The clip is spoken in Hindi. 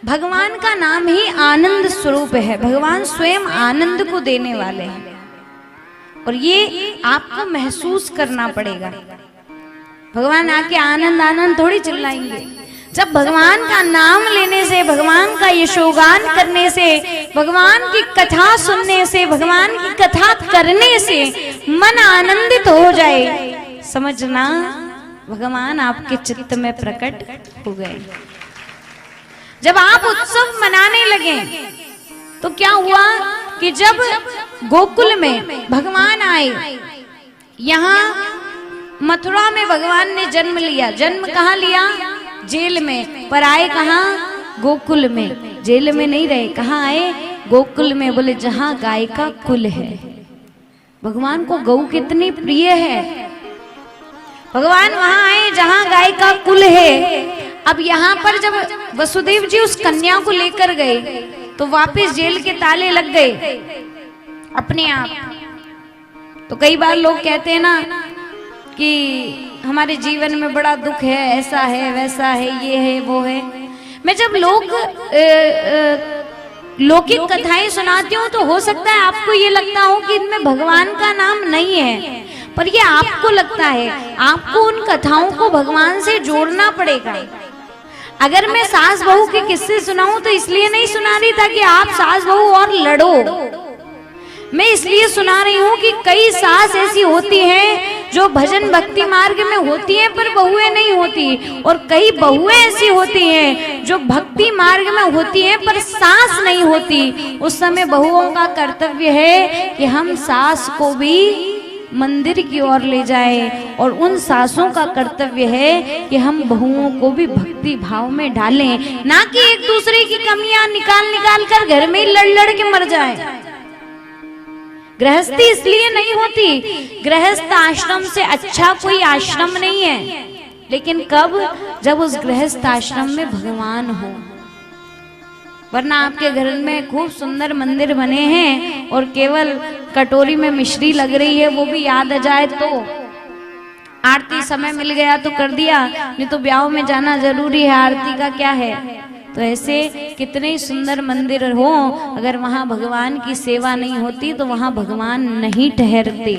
भगवान का नाम ही आनंद स्वरूप है। भगवान स्वयं आनंद को देने वाले हैं और ये आपको महसूस करना पड़ेगा। भगवान आके आनंद आनंद थोड़ी चिल्लाएंगे। जब भगवान का नाम लेने से, भगवान का यशोगान करने से, भगवान की कथा सुनने से, भगवान की कथा करने से मन आनंदित हो जाए, समझना भगवान आपके चित्त में प्रकट हो गए। जब आप उत्सव मनाने लगे तो क्या हुआ कि जब गोकुल में भगवान आए, यहाँ मथुरा में भगवान ने जन्म लिया। जन्म कहाँ लिया? जेल में। पर आए कहाँ? गोकुल में। जेल में नहीं रहे, कहाँ आए? गोकुल में। बोले जहाँ गाय का कुल है। भगवान को गौ कितनी प्रिय है। भगवान वहां आए जहाँ गाय का कुल है। अब यहाँ पर जब वसुदेव जी उस कन्या को लेकर गए तो वापस जेल के ताले लग गए अपने आप। तो कई बार लोग कहते हैं ना कि हमारे जीवन में बड़ा दुख है, ऐसा है, वैसा है, ये है, वो है। मैं जब लौकिक कथाएं सुनाती हूँ तो हो सकता है आपको ये लगता हो कि इनमें भगवान का नाम नहीं है, पर ये आपको लगता है। आपको उन कथाओं को भगवान से जोड़ना पड़ेगा। अगर मैं सास बहू के किस्से सुनाऊं तो इसलिए नहीं सुना रही था कि आप सास बहू और लड़ो। मैं इसलिए सुना रही हूँ कि कई सास ऐसी होती हैं जो भजन भक्ति मार्ग में होती हैं पर बहुएं नहीं होती, और कई बहुएं ऐसी होती हैं जो भक्ति मार्ग में होती हैं पर सास नहीं होती। उस समय बहुओं का कर्तव्य है कि हम सास को भी मंदिर की ओर ले जाएं, और उन सासों का कर्तव्य है कि हम बहुओं को भी भक्ति भाव में डालें, ना कि एक दूसरे की कमियां निकाल निकाल कर घर में लड़ लड़ के मर जाएं। गृहस्थी इसलिए नहीं होती, गृहस्थ आश्रम से अच्छा कोई आश्रम नहीं है, लेकिन कब? जब उस गृहस्थ आश्रम में भगवान हो। वरना आपके घर में खूब सुंदर मंदिर बने हैं और केवल कटोरी में मिश्री लग रही है, वो भी याद आ जाए तो आरती समय मिल गया तो कर दिया, नहीं तो ब्याह में जाना जरूरी है, आरती का क्या है। तो ऐसे कितने ही सुंदर मंदिर हो, अगर वहाँ भगवान की सेवा नहीं होती तो वहाँ भगवान नहीं ठहरते।